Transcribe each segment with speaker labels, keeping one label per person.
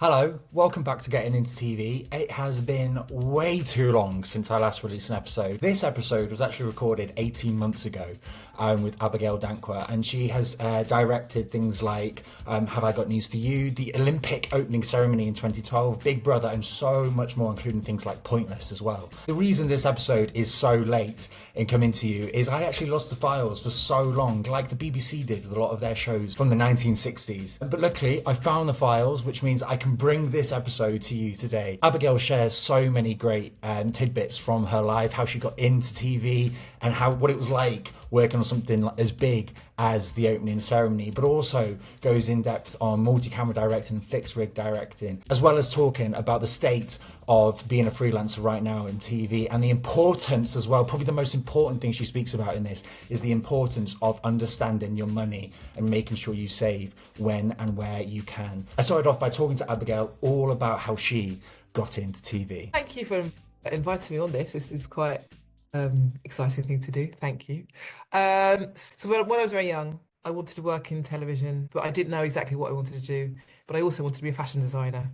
Speaker 1: Hello, welcome back to Getting Into TV. It has been way too long since I last released an episode. This episode was actually recorded 18 months ago with Abigail Dankwa, and she has directed things like Have I Got News for You, the Olympic opening ceremony in 2012, Big Brother, and so much more, including things like Pointless as well. The reason this episode is so late in coming to you is I actually lost the files for so long, like the BBC did with a lot of their shows from the 1960s. But luckily, I found the files, which means I can bring this episode to you today. Abigail shares so many great tidbits from her life, how she got into TV and what it was like working on something as big as the opening ceremony, but also goes in depth on multi-camera directing and fixed rig directing, as well as talking about the state of being a freelancer right now in TV and the importance as well. Probably the most important thing she speaks about in this is the importance of understanding your money and making sure you save when and where you can. I started off by talking to Abigail all about how she got into TV.
Speaker 2: Thank you for inviting me on this. This is quite exciting thing to do. Thank you. So when I was very young, I wanted to work in television, but I didn't know exactly what I wanted to do. But I also wanted to be a fashion designer.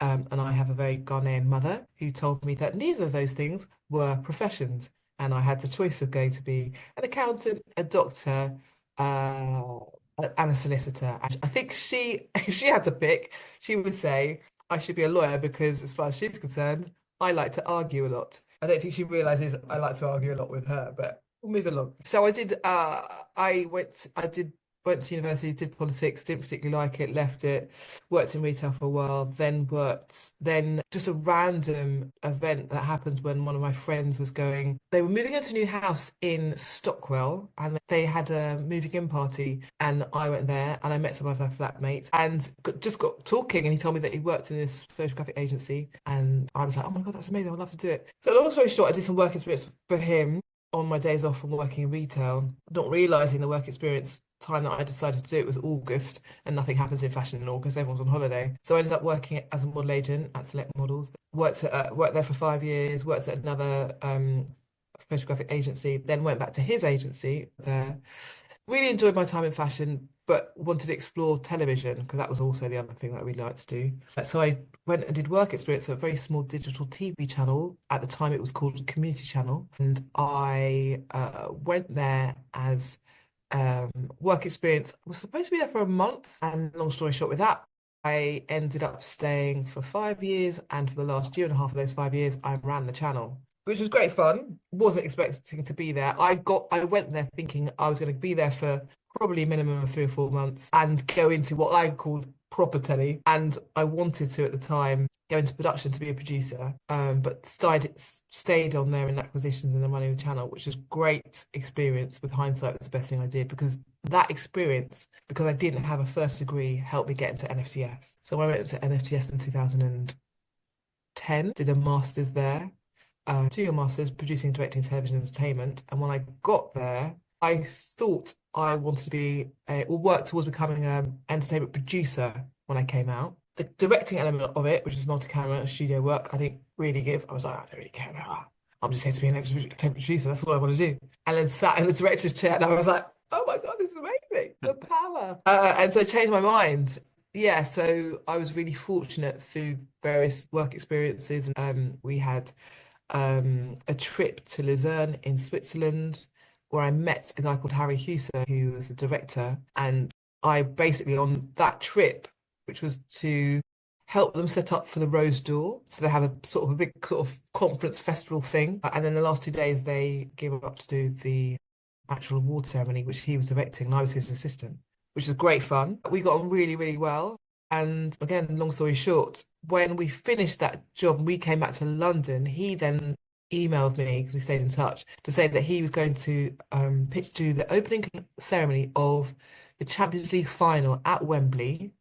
Speaker 2: And I have a very Ghanaian mother who told me that neither of those things were professions. And I had the choice of going to be an accountant, a doctor, and a solicitor. And I think if she had to pick, she would say I should be a lawyer because, as far as she's concerned, I like to argue a lot. I don't think she realizes I like to argue a lot with her, but we'll move along. So I did. Went to university, did politics, didn't particularly like it, left it, worked in retail for a while, then just a random event that happened when one of my friends was going, they were moving into a new house in Stockwell and they had a moving in party and I went there and I met some of her flatmates and just got talking and he told me that he worked in this photographic agency and I was like, oh my God, that's amazing, I'd love to do it. So long story short, I did some work experience for him on my days off from working in retail, not realizing the work experience time that I decided to do it was August, and nothing happens in fashion in August. Everyone's on holiday, so I ended up working as a model agent at Select Models. Worked there for 5 years. Worked at another photographic agency. Then went back to his agency there. Really enjoyed my time in fashion, but wanted to explore television because that was also the other thing that I really liked to do. So I went and did work experience at a very small digital TV channel. At the time, it was called Community Channel, and I went there as work experience. I was supposed to be there for a month, and long story short, with that, I ended up staying for 5 years, and for the last year and a half of those 5 years, I ran the channel, which was great fun. Wasn't expecting to be there. I went there thinking I was going to be there for probably a minimum of 3 or 4 months and go into what I called proper telly. And I wanted to at the time go into production to be a producer, but stayed on there in acquisitions and then running the channel, which was great experience. With hindsight, was the best thing I did because that experience, because I didn't have a first degree, helped me get into NFTS. So I went into NFTS in 2010, did a master's there, 2 year master's producing and directing television entertainment. And when I got there, I thought I wanted to be or work towards becoming an entertainment producer when I came out. The directing element of it, which is multi-camera and studio work, I didn't really give. I was like, I don't really care about that. I'm just here to be an entertainment producer. That's what I want to do. And then sat in the director's chair and I was like, oh my God, this is amazing. The power. And so I changed my mind. Yeah, so I was really fortunate through various work experiences. We had a trip to Lucerne in Switzerland where I met a guy called Harry Huser, who was a director. And I basically, on that trip, which was to help them set up for the Rose Door. So they have a sort of a big sort of conference festival thing. And then the last 2 days, they gave up to do the actual award ceremony, which he was directing, and I was his assistant, which was great fun. We got on really, really well. And again, long story short, when we finished that job and we came back to London, he then emailed me because we stayed in touch to say that he was going to pitch to the opening ceremony of the Champions League final at Wembley.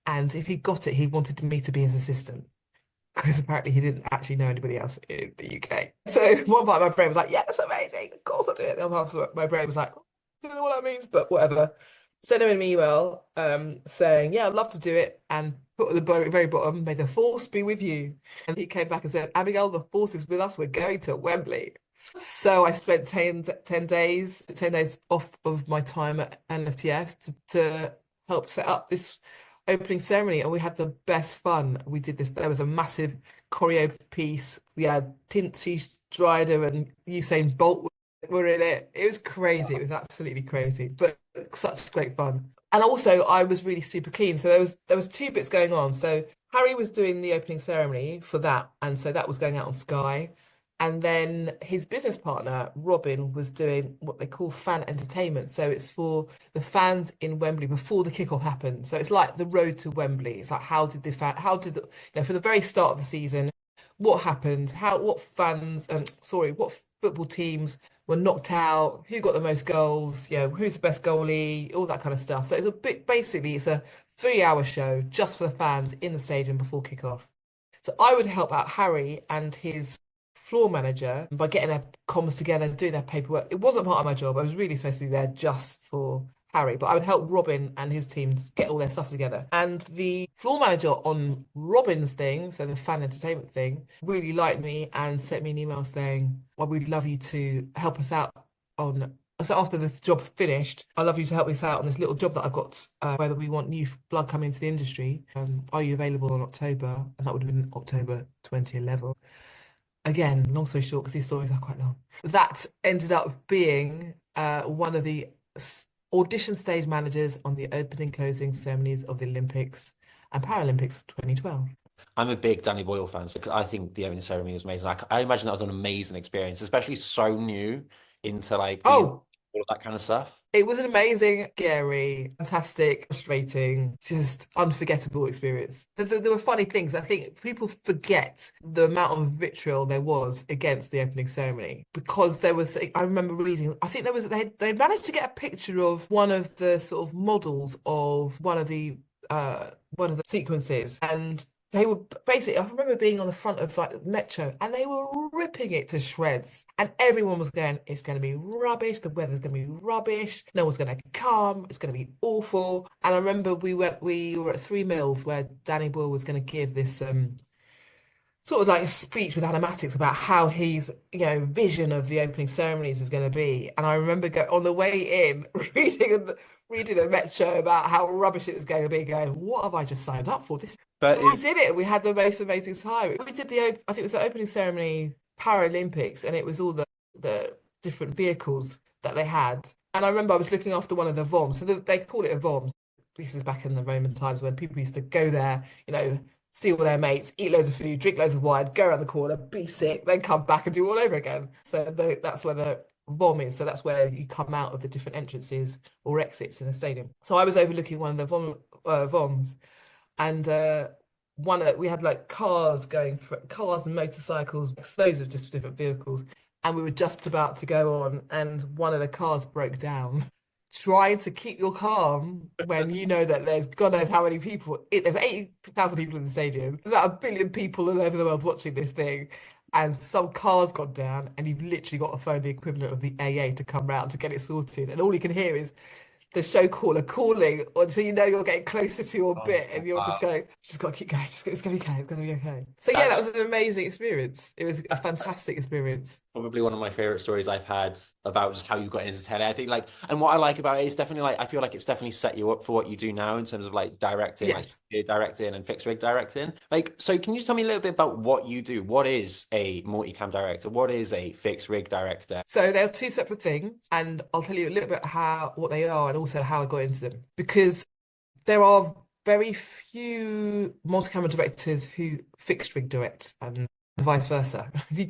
Speaker 2: And if he got it, he wanted me to be his assistant because apparently he didn't actually know anybody else in the UK. So one part of my brain was like, yeah, that's amazing. Of course I'll do it. The other part of my brain was like, I don't know what that means, but whatever. Sent him an email saying, yeah, I'd love to do it. And put at the very bottom, may the force be with you. And he came back and said, Abigail, the force is with us. We're going to Wembley. So I spent 10 days off of my time at NFTS to help set up this opening ceremony, and we had the best fun. We did this. There was a massive choreo piece. We had Tinsy Strider and Usain Bolt were in it. It was crazy. It was absolutely crazy, but such great fun. And also, I was really super keen. So there was two bits going on. So Harry was doing the opening ceremony for that, and so that was going out on Sky. And then his business partner, Robin, was doing what they call fan entertainment. So it's for the fans in Wembley before the kickoff happened. So it's like the road to Wembley. It's like how did the, for the very start of the season, what happened? What fans, sorry, what football teams were knocked out? Who got the most goals? Who's the best goalie? All that kind of stuff. So basically, it's a 3 hour show just for the fans in the stadium before kickoff. So I would help out Harry and his floor manager by getting their comms together, doing their paperwork. It wasn't part of my job. I was really supposed to be there just for Harry, but I would help Robin and his team get all their stuff together. And the floor manager on Robin's thing, so the fan entertainment thing, really liked me and sent me an email saying, well, we'd love you to help us out on. So after this job finished, I'd love you to help us out on this little job that I've got, whether we want new blood coming into the industry. Are you available in October? And that would have been October 2011. Again, long story short, because these stories are quite long. That ended up being one of the audition stage managers on the opening closing ceremonies of the Olympics and Paralympics of 2012.
Speaker 3: I'm a big Danny Boyle fan, so I think the opening ceremony was amazing. I imagine that was an amazing experience, especially so new into like
Speaker 2: Oh,
Speaker 3: all of that kind of stuff.
Speaker 2: it was an amazing, scary, fantastic, frustrating, just unforgettable experience. There were funny things. I think people forget the amount of vitriol there was against the opening ceremony because there was, I remember reading, I think they managed to get a picture of one of the sort of models of one of the sequences, and they were basically, I remember being on the front of like Metro and they were ripping it to shreds. And everyone was going, it's going to be rubbish. The weather's going to be rubbish. No one's going to come. It's going to be awful. And I remember we were at Three Mills where Danny Boyle was going to give this sort of like a speech with animatics about how his, vision of the opening ceremonies was going to be. And I remember on the way in, reading the Metro about how rubbish it was going to be, going, what have I just signed up for?
Speaker 3: But
Speaker 2: We did it. We had the most amazing time. We did I think it was the opening ceremony Paralympics, and it was all the different vehicles that they had. And I remember I was looking after one of the VOMs. So they call it a VOMs. This is back in the Roman times when people used to go there, see all their mates, eat loads of food, drink loads of wine, go around the corner, be sick, then come back and do it all over again. So that's where the VOM is. So that's where you come out of the different entrances or exits in a stadium. So I was overlooking one of the VOMs, and we had like cars and motorcycles, loads of just different vehicles, and we were just about to go on, and one of the cars broke down. Trying to keep your calm when you know that there's God knows how many people. There's 80,000 people in the stadium. There's about 1 billion people all over the world watching this thing, and some car's gone down, and you've literally got to phone the equivalent of the AA to come round to get it sorted, and all you can hear is the show caller calling, so you're getting closer to your bit, and you're just going, just got to keep going. It's going to be okay. It's going to be okay. So yeah, that was an amazing experience. It was a fantastic experience.
Speaker 3: Probably one of my favorite stories I've had about just how you got into telly. I think and what I like about it is definitely I feel like it's definitely set you up for what you do now in terms of like directing,
Speaker 2: Yes.
Speaker 3: like directing and fixed rig directing. So can you tell me a little bit about what you do? What is a multicam director? What is a fixed rig director?
Speaker 2: So they're two separate things, and I'll tell you a little bit what they are and also how I got into them. Because there are very few multi-camera directors who fixed rig direct and vice versa. You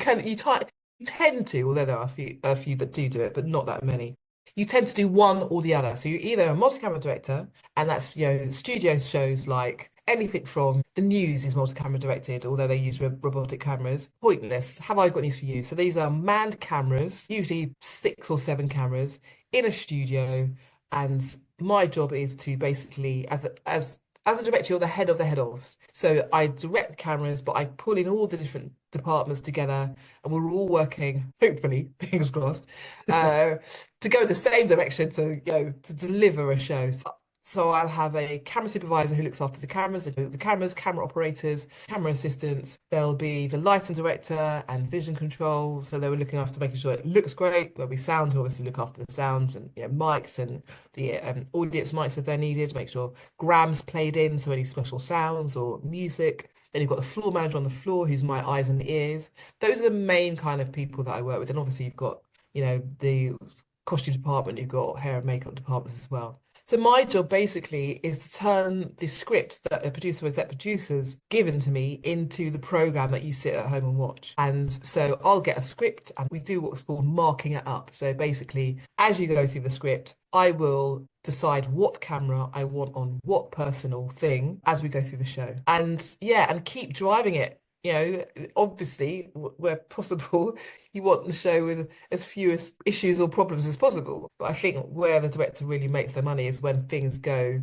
Speaker 2: tend to, although there are a few that do it, but not that many. You tend to do one or the other. So you're either a multi-camera director, and that's studio shows like anything from the news is multi-camera directed, although they use robotic cameras. Pointless. Have I got news for you? So these are manned cameras, usually 6 or 7 cameras in a studio, and my job is to basically, as a director, you're the head of the head ofs. So I direct the cameras, but I pull in all the different departments together, and we're all working, hopefully, fingers crossed, to go in the same direction to deliver a show. So So I'll have a camera supervisor who looks after the cameras, camera operators, camera assistants. There'll be the lighting director and vision control. So they were looking after making sure it looks great. There'll be sound who obviously look after the sound and mics and the audience mics if they're needed to make sure grams played in, so any special sounds or music. Then you've got the floor manager on the floor who's my eyes and ears. Those are the main kind of people that I work with. And obviously you've got, the costume department, you've got hair and makeup departments as well. So my job basically is to turn the script that the producer or exec producers given to me into the program that you sit at home and watch. And so I'll get a script and we do what's called marking it up. So basically, as you go through the script, I will decide what camera I want on what personal thing as we go through the show. And yeah, and keep driving it. Obviously, where possible, you want the show with as few issues or problems as possible. But I think where the director really makes their money is when things go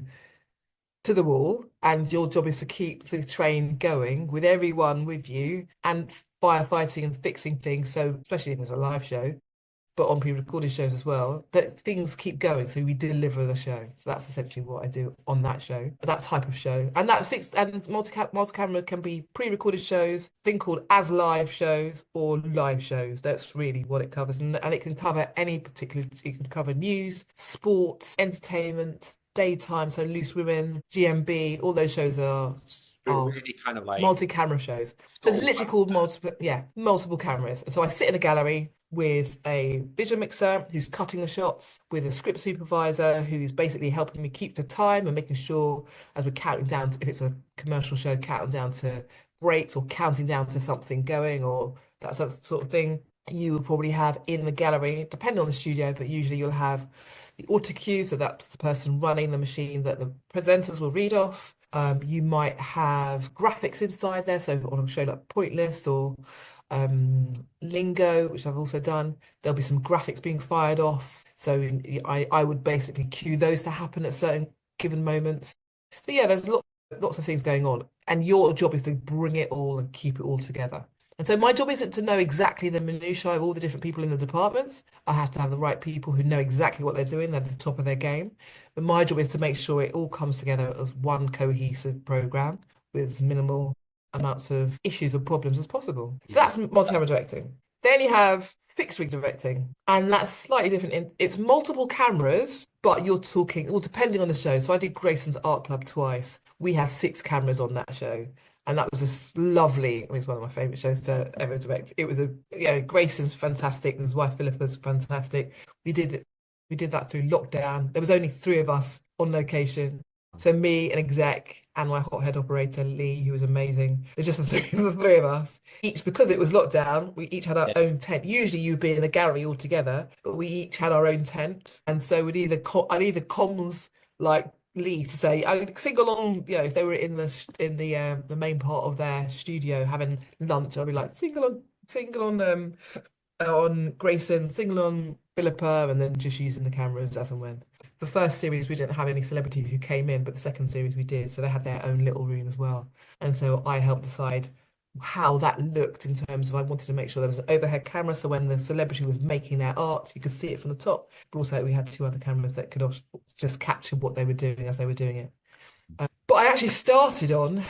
Speaker 2: to the wall, and your job is to keep the train going with everyone with you and firefighting and fixing things. So, especially if there's a live show, but on pre-recorded shows as well, that things keep going, so we deliver the show. So that's essentially what I do on that show, that type of show. And that fixed and multi-camera can be pre-recorded shows, thing called as live shows or live shows. That's really what it covers. And it can cover any particular, it can cover news, sports, entertainment, daytime, so Loose Women, GMB, all those shows are
Speaker 3: Really kind of like
Speaker 2: multi-camera shows. So it's literally called multiple cameras. And so I sit in a gallery with a vision mixer who's cutting the shots, with a script supervisor who's basically helping me keep to time and making sure as we're counting down, if it's a commercial show, counting down to breaks or counting down to something going or that sort of thing. You will probably have in the gallery, depending on the studio, but usually you'll have the auto cue, so that's the person running the machine that the presenters will read off. You might have graphics inside there, so on a show like Pointless or Lingo, which I've also done, there'll be some graphics being fired off. So I would basically cue those to happen at certain given moments. So yeah, there's lots of things going on, and your job is to bring it all and keep it all together. And so my job isn't to know exactly the minutiae of all the different people in the departments. I have to have the right people who know exactly what they're doing. They're at the top of their game. But my job is to make sure it all comes together as one cohesive program with as minimal amounts of issues or problems as possible. So that's multi-camera directing. Then you have fixed rig directing, and that's slightly different. It's multiple cameras, but you're talking, well, depending on the show. So I did Grayson's Art Club twice. We had 6 cameras on that show. And that was just lovely. It was one of my favorite shows to ever direct. It was Grayson's fantastic. His wife Philippa's fantastic. We did that through lockdown. There was only 3 of us on location. So me, an exec, and my hothead operator Lee, who was amazing. There's just the three of us. Each, because it was lockdown, we each had our own tent. Usually you'd be in a gallery all together, but we each had our own tent. And so I'd either comms like Lee to say, I would sing along, if they were in the main part of their studio having lunch, I'd be like, sing on Grayson, sing on Philippa, and then just using the cameras as and when. The first series we didn't have any celebrities who came in, but the second series we did, so they had their own little room as well. And so I helped decide how that looked in terms of I wanted to make sure there was an overhead camera, so when the celebrity was making their art, you could see it from the top. But also we had 2 other cameras that could just capture what they were doing as they were doing it. But I actually started on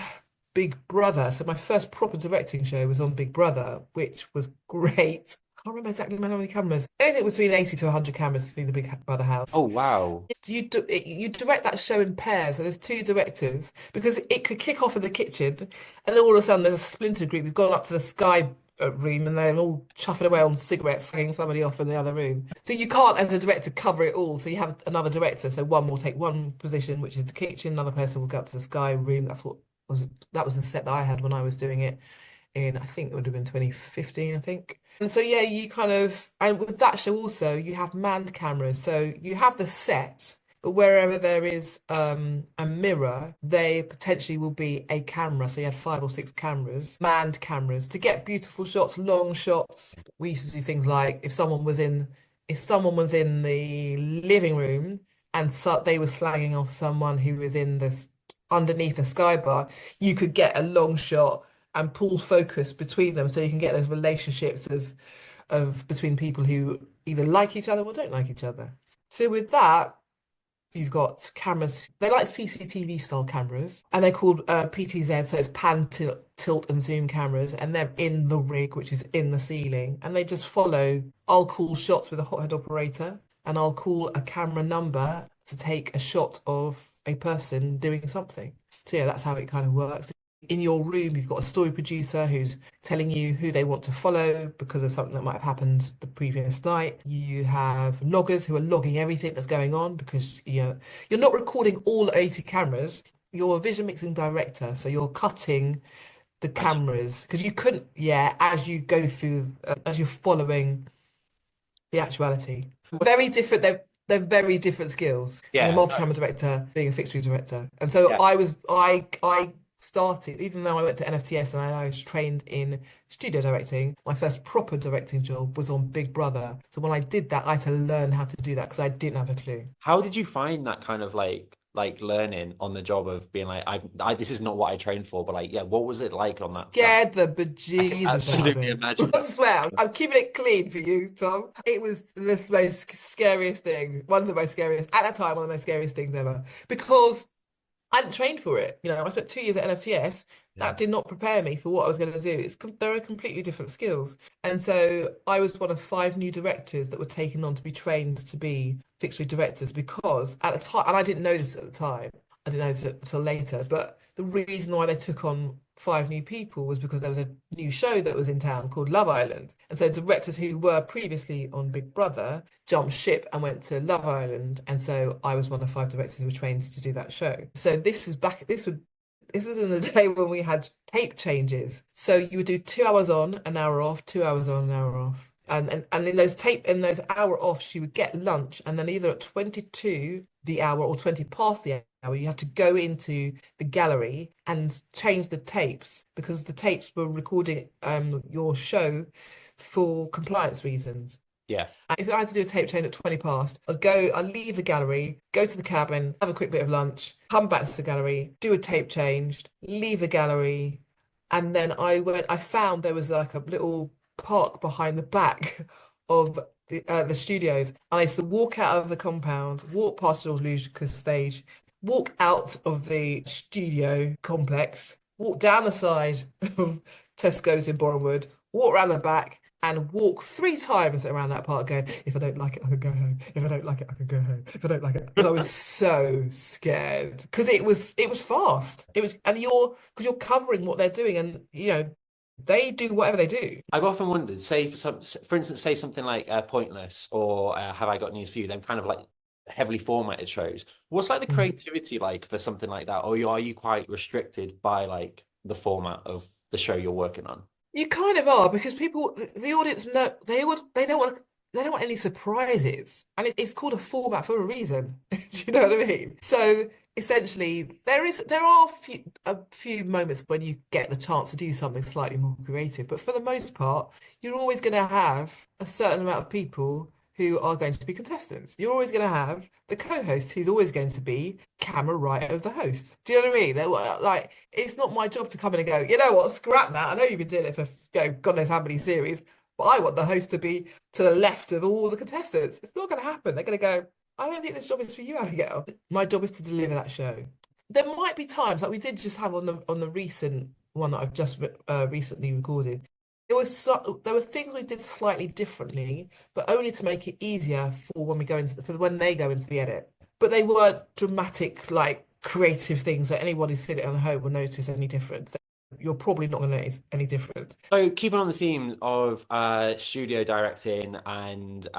Speaker 2: Big Brother. So my first proper directing show was on Big Brother, which was great. I can't remember exactly how many cameras. Anything between 80 to 100 cameras through the Big Brother house.
Speaker 3: Oh, wow.
Speaker 2: You direct that show in pairs, so there's 2 directors, because it could kick off in the kitchen, and then all of a sudden there's a splinter group who's gone up to the sky room and they're all chuffing away on cigarettes, hanging somebody off in the other room. So you can't, as a director, cover it all. So you have another director. So one will take one position, which is the kitchen. Another person will go up to the sky room. That was the set that I had when I was doing it in, I think it would have been 2015, I think. And so yeah, and with that show also you have manned cameras. So you have the set, but wherever there is a mirror, there potentially will be a camera. So you had 5 or 6 cameras, manned cameras, to get beautiful shots, long shots. We used to do things like if someone was in the living room and so they were slagging off someone who was underneath a sky bar, you could get a long shot and pull focus between them, so you can get those relationships of between people who either like each other or don't like each other. So with that, You've got cameras, they're like CCTV style cameras, and they're called PTZ, so it's pan, tilt, and zoom cameras, and they're in the rig, which is in the ceiling, and they just follow. I'll call shots with a hothead operator, and I'll call a camera number to take a shot of a person doing something. So yeah, that's how it kind of works. In your room, you've got a story producer who's telling you who they want to follow because of something that might have happened the previous night. You have loggers who are logging everything that's going on because you're not recording all 80 cameras. You're a vision mixing director, so you're cutting the cameras because you couldn't, yeah, as you go through, as you're following the actuality. Very different. They're very different skills. Being a
Speaker 3: Yeah,
Speaker 2: multi-camera director, being a fixed view director. And so
Speaker 3: yeah.
Speaker 2: I started, even though I went to NFTS and I was trained in studio directing, my first proper directing job was on Big Brother. So when I did that, I had to learn how to do that because I didn't have a clue.
Speaker 3: How did you find that kind of like learning on the job of being like, this is not what I trained for, but like, yeah, what was it like on that?
Speaker 2: Scared the
Speaker 3: I can
Speaker 2: bejesus out of
Speaker 3: absolutely
Speaker 2: me.
Speaker 3: imagine.
Speaker 2: I swear, I'm keeping it clean for you, Tom. It was the most scariest thing, one of the most scariest, at that time, one of the most scariest things ever. Because I hadn't trained for it. I spent 2 years at NFTS.
Speaker 3: Yeah.
Speaker 2: That did not prepare me for what I was going to do. There are completely different skills. And so I was one of 5 new directors that were taken on to be trained to be fixed view directors because at the time, and I didn't know this at the time, I didn't know this until later, but the reason why they took on 5 new people was because there was a new show that was in town called Love Island. And so directors who were previously on Big Brother jumped ship and went to Love Island. And so I was one of 5 directors who were trained to do that show. So this was in the day when we had tape changes. So you would do 2 hours on, an hour off, 2 hours on, an hour off. And in those hour offs, you would get lunch, and then either at 22 the hour or 20 past the hour, you had to go into the gallery and change the tapes because the tapes were recording your show for compliance reasons.
Speaker 3: Yeah.
Speaker 2: And if I had to do a tape change at 20 past, I'd leave the gallery, go to the cabin, have a quick bit of lunch, come back to the gallery, do a tape change, leave the gallery, and then I found there was like a little park behind the back of the studios. And I used to walk out of the compound, walk past George Lucas stage, walk out of the studio complex, walk down the side of Tesco's in Bournemouth, walk around the back, and walk 3 times around that park going, if I don't like it, I can go home. If I don't like it, I can go home. If I don't like it. Because I was so scared. Because it was fast. Because you're covering what they're doing and they do whatever they do.
Speaker 3: I've often wondered, say for instance, say something like Pointless or Have I Got News for You, them kind of like heavily formatted shows. What's like the creativity like for something like that? Or are you quite restricted by like the format of the show you're working on?
Speaker 2: You kind of are because the audience know they don't want any surprises, and it's called a format for a reason. Do you know what I mean? So essentially, there are a few moments when you get the chance to do something slightly more creative, but for the most part, you're always going to have a certain amount of people who are going to be contestants. You're always going to have the co-host who's always going to be camera right of the host. Do you know what I mean? Like, it's not my job to come in and go, you know what, scrap that. I know you've been doing it for God knows how many series, but I want the host to be to the left of all the contestants. It's not going to happen. They're going to go, I don't think this job is for you, Abigail. My job is to deliver that show. There might be times like we did just have on the recent one that I've just recently recorded. There were things we did slightly differently, but only to make it easier for when they go into the edit. But they weren't dramatic, like creative things that anybody sitting at home will notice any difference. You're probably not going to notice any difference.
Speaker 3: So keeping on the theme of studio directing and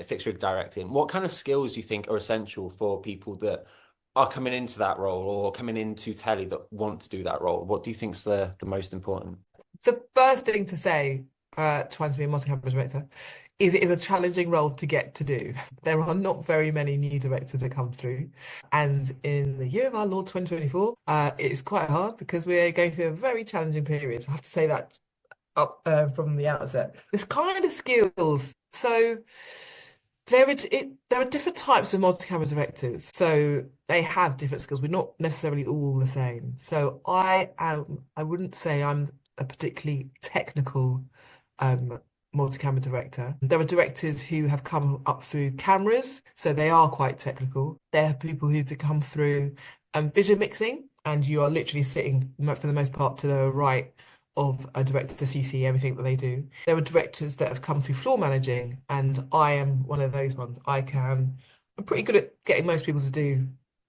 Speaker 3: fixed rig directing, what kind of skills do you think are essential for people that are coming into that role or coming into telly that want to do that role? What do you think's the most important?
Speaker 2: The first thing to say, trying to be a multi-camera director, is it is a challenging role to get to do. There are not very many new directors that come through. And in the year of our Lord 2024, it's quite hard because we're going through a very challenging period. I have to say that up from the outset. This kind of skills. So there are different types of multi-camera directors. So they have different skills. We're not necessarily all the same. So I wouldn't say I'm a particularly technical multi-camera director. There are directors who have come up through cameras, so they are quite technical. There are people who've come through vision mixing, and you are literally sitting for the most part to the right of a director, so you see everything that they do. There are directors that have come through floor managing, and I am one of those ones. I'm pretty good at getting most people to do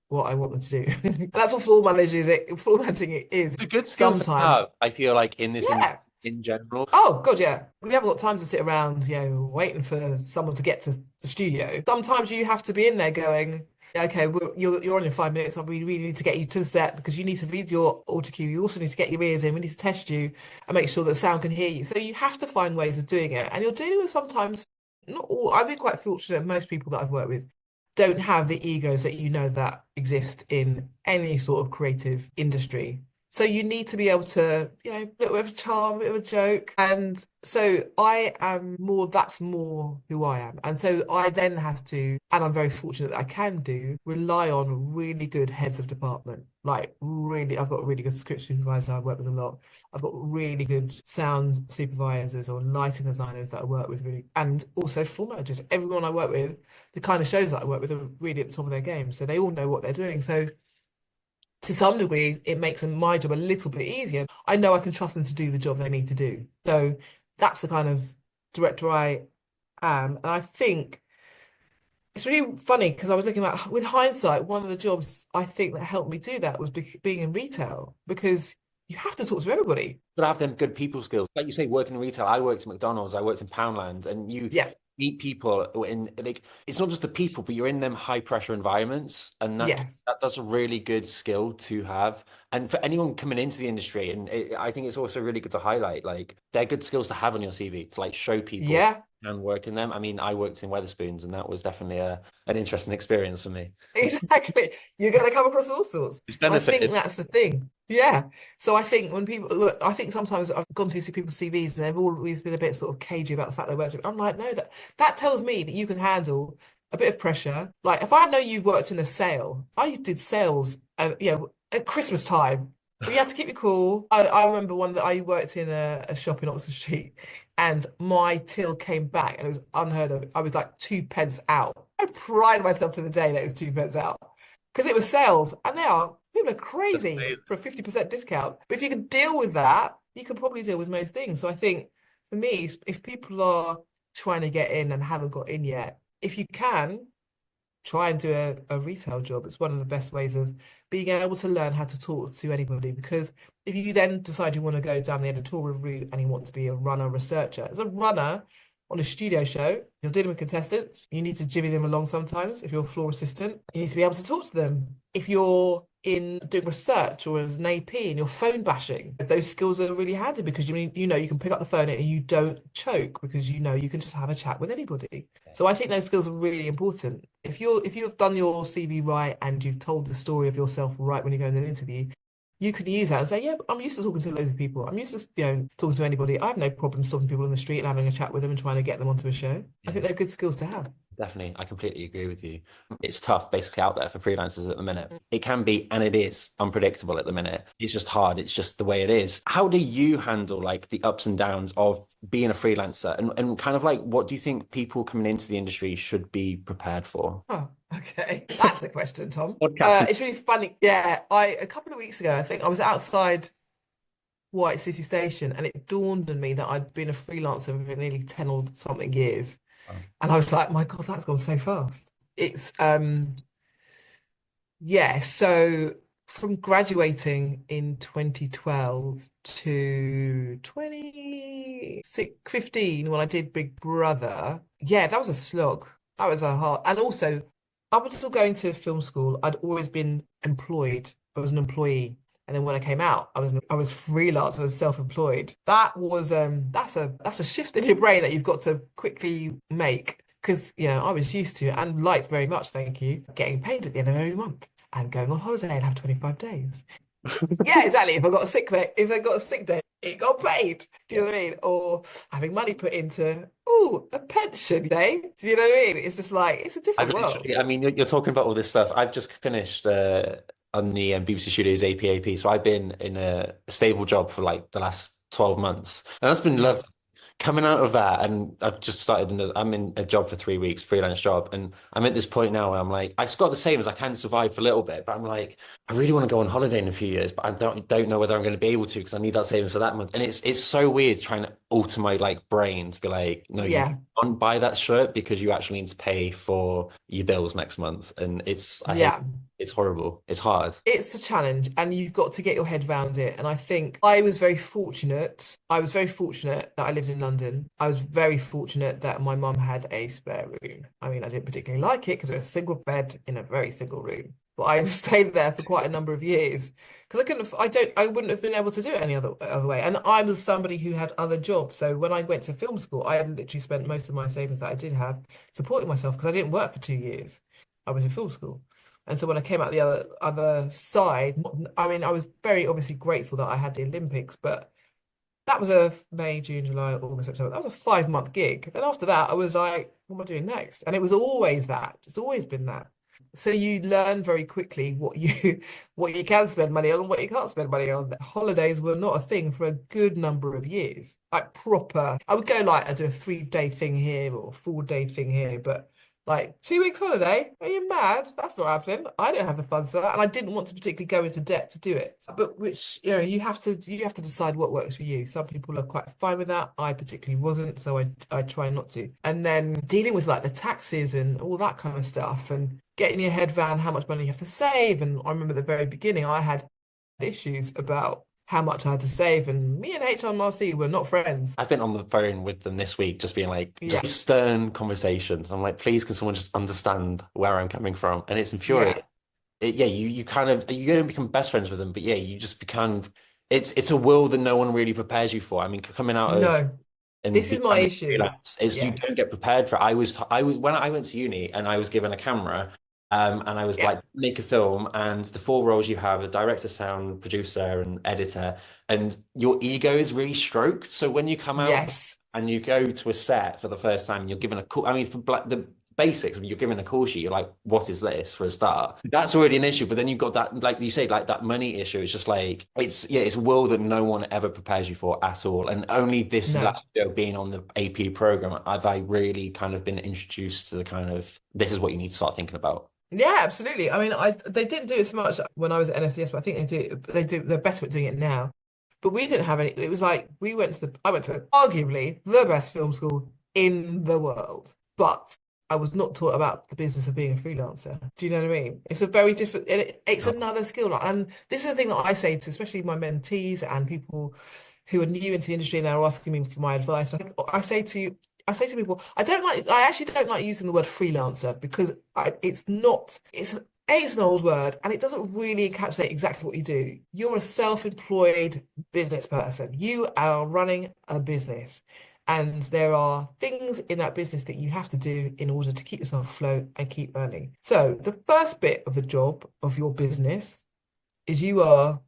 Speaker 2: what I want them to do. And that's what floor managing is.
Speaker 3: It's a good skill to
Speaker 2: Sometimes,
Speaker 3: have, I feel like, in this
Speaker 2: yeah.
Speaker 3: in general.
Speaker 2: Oh God, yeah. We haven't got time to sit around, waiting for someone to get to the studio. Sometimes you have to be in there going, okay, you're on in 5 minutes. We really need to get you to the set because you need to read your audio cue. You also need to get your ears in. We need to test you and make sure that sound can hear you. So you have to find ways of doing it. And you're dealing with sometimes, not all, I've been quite fortunate. Most people that I've worked with don't have the egos that that exist in any sort of creative industry. So you need to be able to, a little bit of a charm, a bit of a joke. And so that's more who I am. And so I then have to, and I'm very fortunate that I can rely on really good heads of department. Like really, I've got a really good script supervisor I work with a lot. I've got really good sound supervisors or lighting designers that I work with really, and also floor managers. Everyone I work with, the kind of shows that I work with are really at the top of their game. So they all know what they're doing. So to some degree, it makes my job a little bit easier. I know I can trust them to do the job they need to do. So that's the kind of director I am. And I think it's really funny because I was looking at, with hindsight, one of the jobs I think that helped me do that was being in retail because you have to talk to everybody.
Speaker 3: But have them good people skills. Like you say, working in retail, I worked at McDonald's, I worked in Poundland, and you meet people in like it's not just the people, but you're in them high pressure environments, and that's a really good skill to have. And for anyone coming into the industry, and I think it's also really good to highlight, like they're good skills to have on your CV to like show people and work in them. I mean, I worked in Wetherspoons, and that was definitely an interesting experience for me.
Speaker 2: Exactly. You're going to come across all sorts. I think that's the thing. Yeah. So I think when people look, I think sometimes I've gone through people's CVs and they've always been a bit sort of cagey about the fact they worked. I'm like, no, that tells me that you can handle a bit of pressure. Like if I know you've worked in a sale, I did sales, at Christmas time. But you had to keep it cool. I remember one that I worked in a shop in Oxford Street, and my till came back, and it was unheard of. I was like 2 pence out. I pride myself to the day that it was 2 pence out because it was sales, and people are crazy for a 50% discount. But if you can deal with that, you can probably deal with most things. So I think for me, if people are trying to get in and haven't got in yet, if you can, try and do a retail job. It's one of the best ways of being able to learn how to talk to anybody. Because if you then decide you want to go down the editorial route and you want to be a runner researcher, as a runner on a studio show, you're dealing with contestants. You need to jimmy them along sometimes. If you're a floor assistant, you need to be able to talk to them. If you're in doing research or as an AP and you're phone bashing, those skills are really handy because you can pick up the phone and you don't choke because you can just have a chat with anybody. So I think those skills are really important. If you've done your CV right and you've told the story of yourself right when you go in an interview, you could use that and say, yeah, I'm used to talking to loads of people. I'm used to, talking to anybody. I have no problem stopping people on the street and having a chat with them and trying to get them onto a show. I think they're good skills to have.
Speaker 3: Definitely. I completely agree with you. It's tough basically out there for freelancers at the minute. It can be, and it is unpredictable at the minute. It's just hard. It's just the way it is. How do you handle like the ups and downs of being a freelancer and kind of like, what do you think people coming into the industry should be prepared for?
Speaker 2: Oh, okay. That's a question, Tom. It's really funny. Yeah. A couple of weeks ago, I think I was outside White City Station and it dawned on me that I'd been a freelancer for nearly 10 or something years. And I was like, my God, that's gone so fast. It's so from graduating in 2012 to 2015 when I did Big Brother, that was a slog. That was a hard, and also I was still going to film school. I'd always been employed. I was an employee. And then when I came out, I was freelance, I was self-employed. That was that's a shift in your brain that you've got to quickly make. Because I was used to and liked very much, thank you, getting paid at the end of every month and going on holiday and have 25 days. Yeah, exactly. If I got a sick day, it got paid. Do you know what I mean? Or having money put into a pension day. Do you know what I mean? It's just like it's a different world.
Speaker 3: I mean, you're talking about all this stuff. I've just finished on the BBC Studios AP. So I've been in a stable job for like the last 12 months. And that's been lovely coming out of that, and I've just started, I'm in a job for 3 weeks, freelance job, and I'm at this point now where I'm like, I've got the savings, I can survive for a little bit, but I'm like, I really want to go on holiday in a few years, but I don't know whether I'm going to be able to because I need that savings for that month. And it's so weird trying to alter my like brain to be like, no, you
Speaker 2: Yeah,
Speaker 3: can't buy that shirt because you actually need to pay for your bills next month. And I hate
Speaker 2: yeah.
Speaker 3: it's horrible. It's hard.
Speaker 2: It's a challenge and you've got to get your head around it. And I think I was very fortunate. I was very fortunate that I lived in London. I was very fortunate that my mum had a spare room. I mean, I didn't particularly like it because it was a single bed in a very single room. But I stayed there for quite a number of years because I wouldn't have been able to do it any other way. And I was somebody who had other jobs. So when I went to film school, I had literally spent most of my savings that I did have supporting myself because I didn't work for 2 years. I was in film school. And so when I came out the other side, I mean, I was very obviously grateful that I had the Olympics, but that was a May, June, July, August, September. That was a 5 month gig. Then after that, I was like, what am I doing next? And it was always that. It's always been that. So you learn very quickly what you can spend money on and what you can't spend money on. Holidays were not a thing for a good number of years. Like proper, I would go like I do a 3 day thing here or a 4 day thing here, but like 2 weeks holiday? Are you mad? That's not happening. I don't have the funds for that, and I didn't want to particularly go into debt to do it. But which, you have to decide what works for you. Some people are quite fine with that. I particularly wasn't, so I try not to. And then dealing with like the taxes and all that kind of stuff, and getting your head around how much money you have to save. And I remember at the very beginning, I had issues about how much I had to save, and me and HMRC were not friends.
Speaker 3: I've been on the phone with them this week, just being like,
Speaker 2: Yeah,
Speaker 3: just stern conversations. I'm like, please, can someone just understand where I'm coming from? And it's
Speaker 2: yeah,
Speaker 3: infuriating. Yeah, you kind of you don't become best friends with them, but yeah, you just become. It's a world that no one really prepares you for. I mean, coming out of
Speaker 2: no,
Speaker 3: and
Speaker 2: this is my
Speaker 3: becoming
Speaker 2: issue.
Speaker 3: freelance is you
Speaker 2: Yeah,
Speaker 3: don't get prepared for it. I was when I went to uni and I was given a camera, and I was
Speaker 2: yeah.
Speaker 3: like, make a film, and the four roles you have: a director, sound, producer, and editor, and your ego is really stroked. So when you come out
Speaker 2: Yes.
Speaker 3: and you go to a set for the first time, you're given a call. I mean, for black, the basics, I mean, you're given a call sheet. You're like, what is this for a start? That's already an issue. But then you've got that, like you say, like that money issue. It's just like it's a world that no one ever prepares you for at all. And only this
Speaker 2: No.
Speaker 3: last year being on the AP program, have I really kind of been introduced to the kind of this is what you need to start thinking about.
Speaker 2: Yeah, absolutely. I mean, they didn't do it so much when I was at NFCS, but I think they're better at doing it now. But we didn't have any. It was like I went to arguably the best film school in the world, but I was not taught about the business of being a freelancer. Do you know what I mean? It's a very different, it's another skill. And this is the thing that I say to especially my mentees and people who are new into the industry and they're asking me for my advice. I say to people, I actually don't like using the word freelancer because it's an old word and it doesn't really encapsulate exactly what you do. You're a self-employed business person. You are running a business. And there are things in that business that you have to do in order to keep yourself afloat and keep earning. So the first bit of the job of your business is you are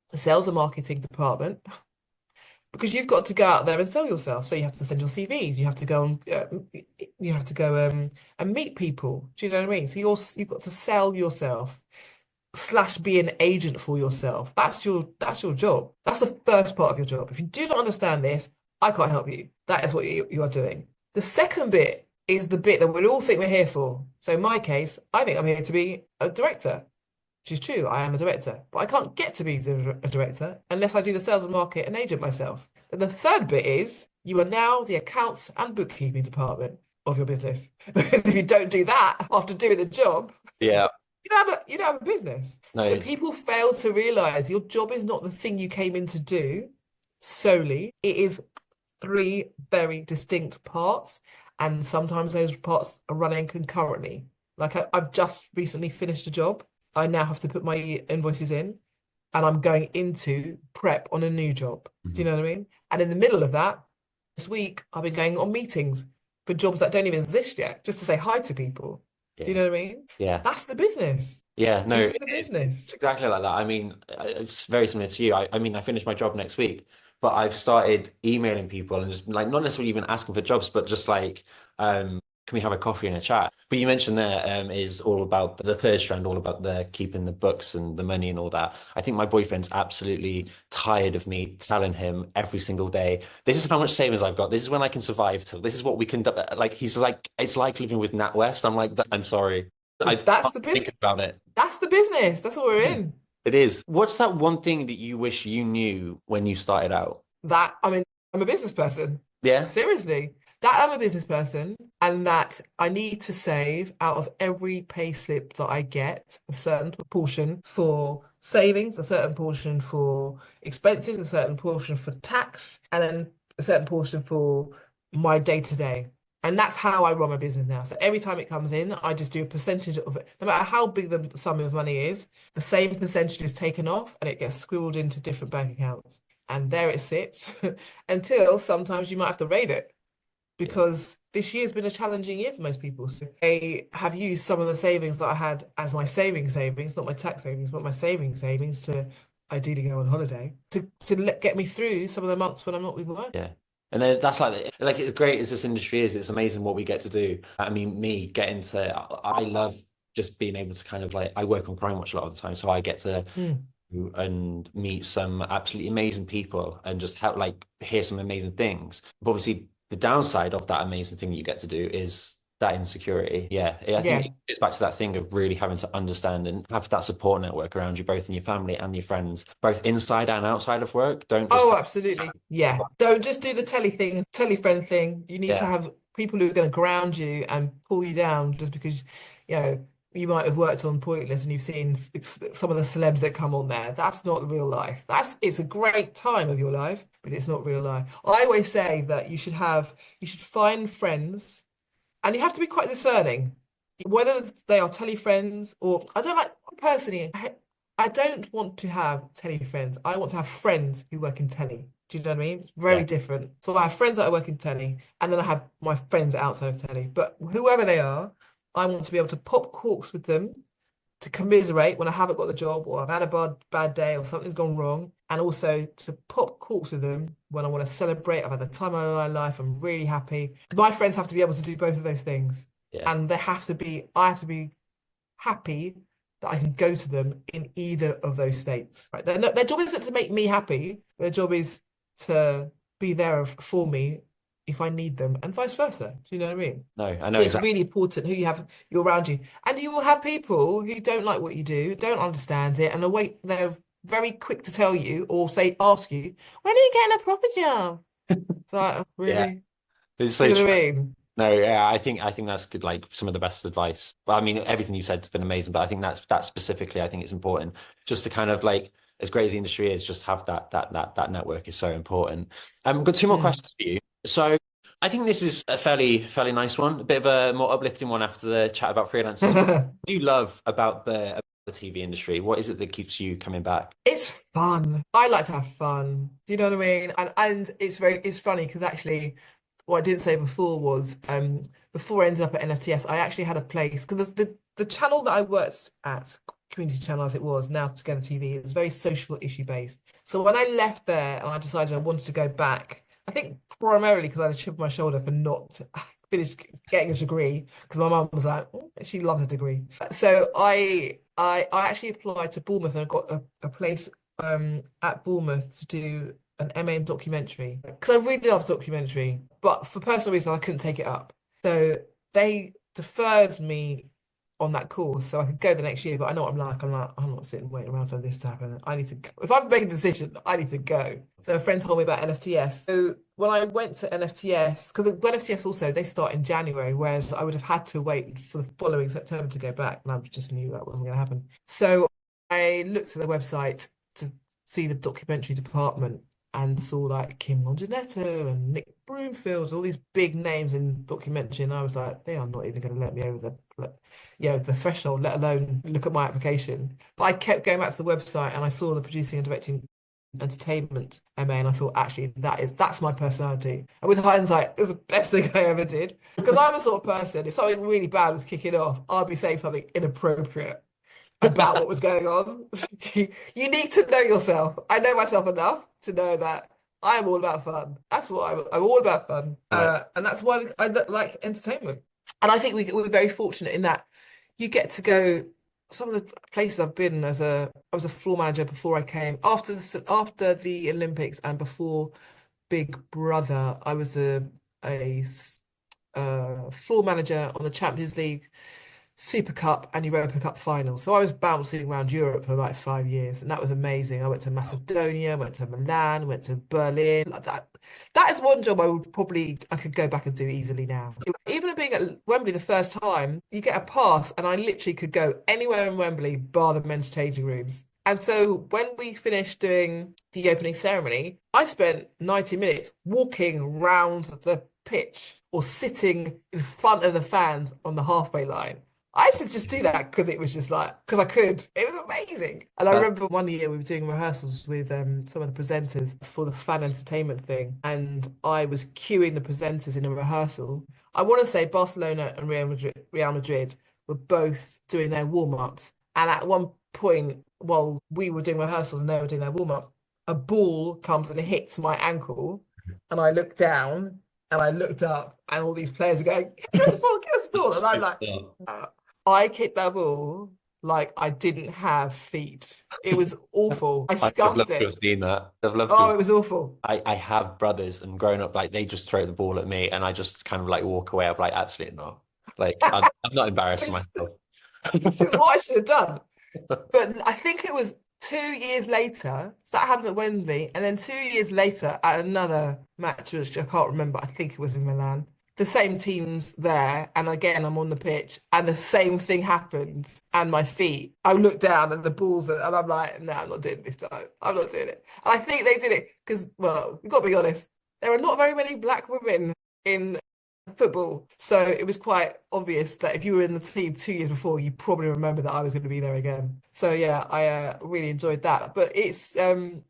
Speaker 2: the sales and marketing department because you've got to go out there and sell yourself. So you have to send your CVs. You have to go and meet people. Do you know what I mean? So you've got to sell yourself slash be an agent for yourself. That's your job. That's the first part of your job. If you do not understand this, I can't help you. That is what you are doing. The second bit is the bit that we all think we're here for. So in my case, I think I'm here to be a director, which is true. I am a director, but I can't get to be a director unless I do the sales and market and agent myself. And the third bit is you are now the accounts and bookkeeping department of your business. Because if you don't do that after doing the job,
Speaker 3: Yeah,
Speaker 2: you don't have a business.
Speaker 3: no,
Speaker 2: But people fail to realize your job is not the thing you came in to do solely. It is three very distinct parts, and sometimes those parts are running concurrently. Like I've just recently finished a job. I now have to put my invoices in, and I'm going into prep on a new job. Do you
Speaker 3: Mhm.
Speaker 2: know what I mean? And in the middle of that, this week, I've been going on meetings for jobs that don't even exist yet, just to say hi to people. Do you
Speaker 3: Yeah,
Speaker 2: know what I mean?
Speaker 3: yeah.
Speaker 2: That's the business.
Speaker 3: Yeah, no,
Speaker 2: This is the business.
Speaker 3: it's exactly like that. I mean, it's very similar to you. I mean, I finished my job next week, but I've started emailing people and just like not necessarily even asking for jobs, but just like can we have a coffee and a chat? But you mentioned there is all about the third strand, all about the keeping the books and the money and all that. I think my boyfriend's absolutely tired of me telling him every single day, this is how much savings I've got. This is when I can survive till. This is what we can do. Like he's like, it's like living with NatWest. I'm like, I'm sorry. I
Speaker 2: That's
Speaker 3: can't
Speaker 2: the business.
Speaker 3: think about it.
Speaker 2: That's the business. That's what we're
Speaker 3: It is.
Speaker 2: in.
Speaker 3: It is. What's that one thing that you wish you knew when you started out?
Speaker 2: That I mean, I'm a business person.
Speaker 3: Yeah.
Speaker 2: Seriously, that I'm a business person, and that I need to save out of every pay slip that I get a certain proportion for savings, a certain portion for expenses, a certain portion for tax, and then a certain portion for my day to day. And that's how I run my business now. So every time it comes in, I just do a percentage of it. No matter how big the sum of money is, the same percentage is taken off and it gets squirreled into different bank accounts. And there it sits until sometimes you might have to raid it
Speaker 3: Yeah.
Speaker 2: because this year's been a challenging year for most people. So I have used some of the savings that I had as my savings, not my tax savings, but my savings to ideally go on holiday to get me through some of the months when I'm not with work.
Speaker 3: Yeah. And then that's like as great as this industry is, it's amazing what we get to do. I mean, me getting to, I love just being able to kind of like, I work on Crime Watch a lot of the time, so I get to
Speaker 2: Mm.
Speaker 3: and meet some absolutely amazing people and just help like hear some amazing things. But obviously, the downside of that amazing thing you get to do is that insecurity. Yeah, I think
Speaker 2: Yeah.
Speaker 3: it goes back to that thing of really having to understand and have that support network around you, both in your family and your friends, both inside and outside of work. Don't just
Speaker 2: Oh,
Speaker 3: have,
Speaker 2: absolutely. Yeah. Don't just do the telly thing, telly friend thing. You need to
Speaker 3: yeah,
Speaker 2: have people who are going to ground you and pull you down just because, you know, you might have worked on Pointless and you've seen some of the celebs that come on there. That's not real life. It's a great time of your life, but it's not real life. I always say that you should find friends and you have to be quite discerning, whether they are telly friends or I don't like personally. I don't want to have telly friends. I want to have friends who work in telly. Do you know what I mean? It's
Speaker 3: yeah,
Speaker 2: very different. So I have friends that I work in telly, and then I have my friends outside of telly. But whoever they are, I want to be able to pop corks with them to commiserate when I haven't got the job or I've had a bad day or something's gone wrong, and also to pop corks with them when I want to celebrate. I've had the time of my life. I'm really happy. My friends have to be able to do both of those things,
Speaker 3: yeah.
Speaker 2: and I have to be happy that I can go to them in either of those states. Right? Their job isn't to make me happy. Their job is to be there for me if I need them, and vice versa. Do you know what I mean?
Speaker 3: No, I know
Speaker 2: So it's
Speaker 3: exactly.
Speaker 2: really important who you have you're around you. And you will have people who don't like what you do, don't understand it, and they're very quick to tell you or ask you, when are you getting a proper job? It's like,
Speaker 3: Yeah,
Speaker 2: really?
Speaker 3: it's
Speaker 2: Do
Speaker 3: so
Speaker 2: you know
Speaker 3: true.
Speaker 2: what I mean?
Speaker 3: No, yeah, I think that's good. Like some of the best advice. Well, I mean, everything you said has been amazing, but I think that specifically, I think it's important just to kind of like as great as the industry is, just have that network is so important. I've got two more
Speaker 2: Mm.
Speaker 3: questions for you. So I think this is a fairly nice one, a bit of a more uplifting one after the chat about freelancers. What do you love about the TV industry? What is it that keeps you coming back?
Speaker 2: It's fun. I like to have fun. Do you know what I mean? And it's funny because actually what I didn't say before was before I ended up at NFTS, I actually had a place because the channel that I worked at, community channel as it was, now Together TV, is very social issue based. So when I left there and I decided I wanted to go back, I think primarily because I had a chip on my shoulder for not finished getting a degree because my mum was like, "Oh, she loves a degree." So I actually applied to Bournemouth and I got a place at Bournemouth to do an MA in documentary because I really love documentary, but for personal reasons I couldn't take it up. So they deferred me on that course so I could go the next year. But I know what I'm like. I'm not sitting waiting around for this to happen. I need to go. If I'm making a decision, I need to go. So a friend told me about NFTS. So when I went to NFTS, because NFTS also they start in January, whereas I would have had to wait for the following September to go back, and I just knew that wasn't going to happen. So I looked at the website to see the documentary department and saw like Kim Longinetto and Nick Broomfield, all these big names in documentary, and I was like, they are not even going to let me over the threshold, let alone look at my application. But I kept going back to the website and I saw the producing and directing entertainment MA, and I thought actually that's my personality. And with hindsight, it was the best thing I ever did because I'm the sort of person, if something really bad was kicking off, I'd be saying something inappropriate about what was going on. You need to know yourself. I know myself enough to know that I am all about fun. That's what I'm all about fun.
Speaker 3: No.
Speaker 2: And that's why I like entertainment. And I think we're very fortunate in that you get to go some of the places I've been I was a floor manager before I came after the Olympics and before Big Brother. I was a floor manager on the Champions League, Super Cup and Europa Cup final. So I was bouncing around Europe for like 5 years, and that was amazing. I went to Macedonia, went to Milan, went to Berlin. Like that. That is one job I could go back and do easily now. Even being at Wembley the first time, you get a pass, and I literally could go anywhere in Wembley bar the men's changing rooms. And so when we finished doing the opening ceremony, I spent 90 minutes walking round the pitch or sitting in front of the fans on the halfway line. I used to just do that because it was just like, because I could. It was amazing. And I remember one year we were doing rehearsals with some of the presenters for the fan entertainment thing. And I was cueing the presenters in a rehearsal. I want to say Barcelona and Real Madrid were both doing their warm-ups. And at one point, while we were doing rehearsals and they were doing their warm-up, a ball comes and hits my ankle. And I look down and I looked up and all these players are going, give us a ball, give us a ball. And I'm like, I kicked that ball like I didn't have feet. It was awful. I
Speaker 3: I'd have
Speaker 2: skunked
Speaker 3: loved to
Speaker 2: it.
Speaker 3: have seen that. I've loved to
Speaker 2: Oh,
Speaker 3: have.
Speaker 2: it was awful.
Speaker 3: I have brothers, and growing up, like they just throw the ball at me, and I just kind of like walk away. I'm like, absolutely not. Like I'm not embarrassing myself.
Speaker 2: Which is what I should have done. But I think it was 2 years later, so that happened at Wembley, and then 2 years later at another match, which I can't remember, I think it was in Milan. The same team's there, and again, I'm on the pitch, and the same thing happened. And my feet, I looked down, and the balls, and I'm like, no, I'm not doing it this time. I'm not doing it. And I think they did it because, well, we've got to be honest, there are not very many black women in football. So it was quite obvious that if you were in the team 2 years before, you probably remember that I was going to be there again. So yeah, I really enjoyed that. But it's we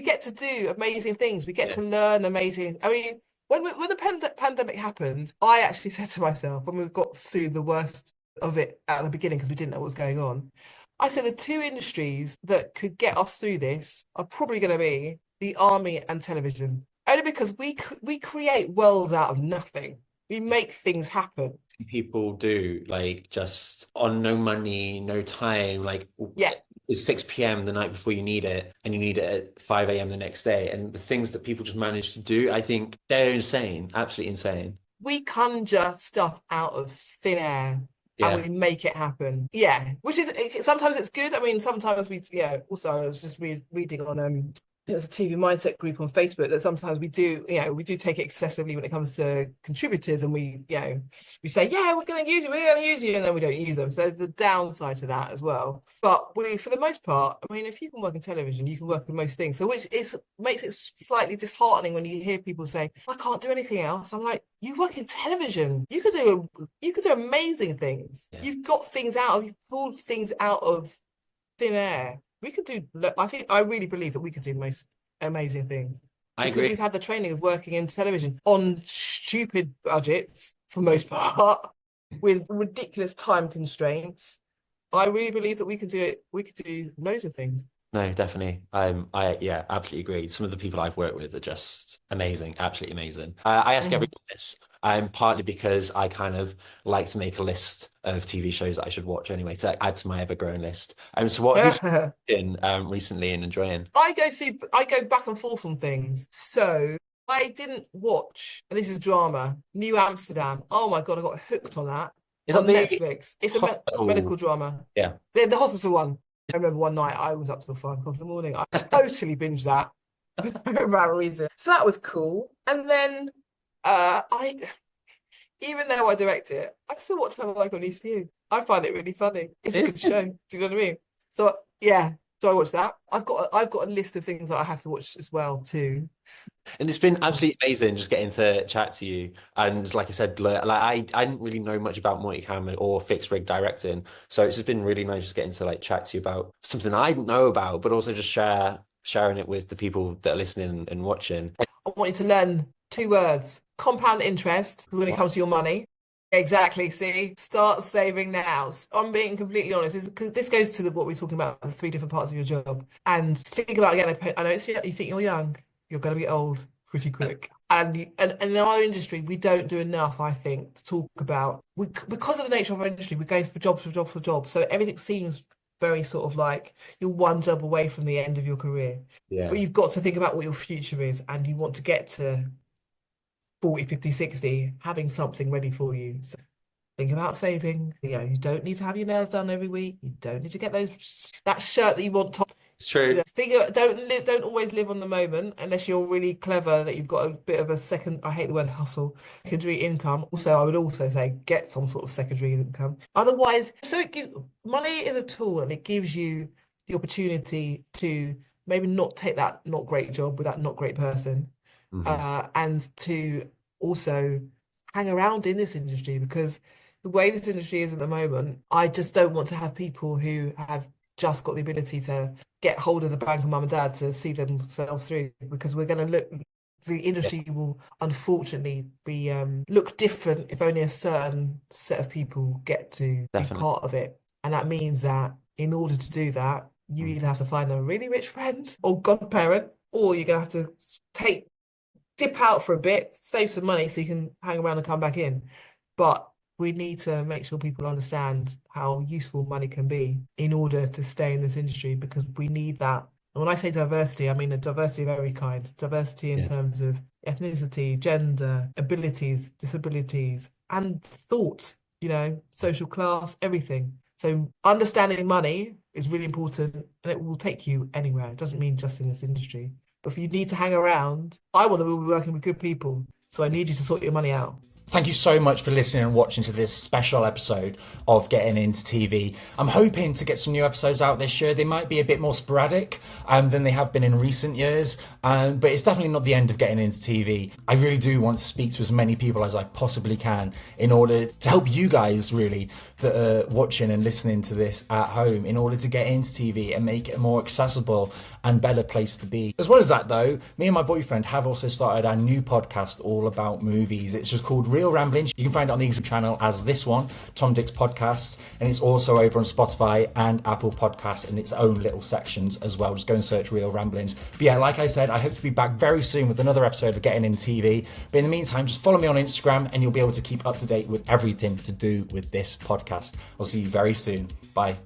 Speaker 2: get to do amazing things. We get to learn amazing. I mean, when the pandemic happened, I actually said to myself when we got through the worst of it at the beginning because we didn't know what was going on, I said the two industries that could get us through this are probably going to be the army and television. Only because we create worlds out of nothing. We make things happen.
Speaker 3: People do like just on no money, no time, like
Speaker 2: Yeah.
Speaker 3: it's 6 p.m. the night before you need it, and you need it at 5 a.m. the next day. And the things that people just manage to do, I think they're insane, absolutely insane.
Speaker 2: We conjure stuff out of thin air and we make it happen. Yeah, which is sometimes it's good. I mean, sometimes also I was just reading on there's a TV mindset group on Facebook that sometimes we do take it excessively when it comes to contributors, and we say, yeah, we're going to use you, and then we don't use them. So there's a downside to that as well. But for the most part, I mean, if you can work in television, you can work in most things. So makes it slightly disheartening when you hear people say, I can't do anything else. I'm like, you work in television. You could do amazing things. Yeah. You've pulled things out of thin air. We could do, I really believe that we could do the most amazing things. Because we've had the training of working in television on stupid budgets, for most part, with ridiculous time constraints. I really believe that we could do it. We could do loads of things.
Speaker 3: No, definitely. I absolutely agree. Some of the people I've worked with are just amazing, absolutely amazing. I ask everyone this, partly because I kind of like to make a list of TV shows that I should watch anyway to add to my ever-growing list. So what have you been recently and enjoying?
Speaker 2: I go back and forth on things. So I didn't watch, and this is drama, New Amsterdam. Oh my God, I got hooked on that. It's on Netflix. It's a medical drama.
Speaker 3: Yeah.
Speaker 2: The hospital one. I remember one night I was up till 5 o'clock in the morning. I totally binged that for no apparent reason. So that was cool. And then even though I direct it, I still watch Have I Got News for You. I find it really funny. It's a good show. Do you know what I mean? So yeah. So I watched that. I've got a list of things that I have to watch as well too.
Speaker 3: And it's been absolutely amazing just getting to chat to you. And like I said, I didn't really know much about multicam or fixed rig directing. So it's just been really nice just getting to like chat to you about something I didn't know about, but also just sharing it with the people that are listening and watching.
Speaker 2: I want you to learn 2 words: compound interest when it comes to your money. Exactly. See, start saving now. I'm being completely honest. This goes to what we're talking about, the 3 different parts of your job. And think about, again, I know you think you're young, you're going to be old pretty quick. And in our industry, we don't do enough, I think, to talk about because of the nature of our industry, we're going for jobs, for jobs, for jobs. So everything seems very sort of like you're one job away from the end of your career.
Speaker 3: Yeah,
Speaker 2: But you've got to think about what your future is, and you want to get to 40, 50, 60, having something ready for you. So think about saving. You don't need to have your nails done every week. You don't need to get that shirt that you want.
Speaker 3: it's true.
Speaker 2: Don't always live on the moment unless you're really clever that you've got a bit of a second, I hate the word hustle, secondary income. Also, I would also say get some sort of secondary income. Otherwise, money is a tool and it gives you the opportunity to maybe not take that not great job with that not great person,
Speaker 3: Hmm.
Speaker 2: and to also hang around in this industry because the way this industry is at the moment, I just don't want to have people who have just got the ability to get hold of the bank of mum and dad to see themselves through because the
Speaker 3: Yeah,
Speaker 2: industry will unfortunately be look different if only a certain set of people get to be
Speaker 3: definitely.
Speaker 2: part of it. And that means that in order to do that, you
Speaker 3: Mm.
Speaker 2: either have to find a really rich friend or godparent, or you're gonna have to dip out for a bit, save some money so you can hang around and come back in. But we need to make sure people understand how useful money can be in order to stay in this industry because we need that. And when I say diversity, I mean a diversity of every kind, diversity in
Speaker 3: Yeah,
Speaker 2: terms of ethnicity, gender, abilities, disabilities, and thought, social class, everything. So understanding money is really important and it will take you anywhere. It doesn't mean just in this industry. But if you need to hang around, I want to be working with good people. So I need you to sort your money out.
Speaker 1: Thank you so much for listening and watching to this special episode of Getting Into TV. I'm hoping to get some new episodes out this year. They might be a bit more sporadic than they have been in recent years, but it's definitely not the end of Getting Into TV. I really do want to speak to as many people as I possibly can in order to help you guys really that are watching and listening to this at home in order to get into TV and make it a more accessible and better place to be. As well as that though, me and my boyfriend have also started our new podcast all about movies. It's just called Real Ramblings. You can find it on the exact channel as this one, Tom Dick's Podcasts, and it's also over on Spotify and Apple Podcasts in its own little sections as well. Just go and search Real Ramblings. But yeah, like I said, I hope to be back very soon with another episode of Getting in TV. But in the meantime, just follow me on Instagram and you'll be able to keep up to date with everything to do with this podcast. I'll see you very soon. Bye.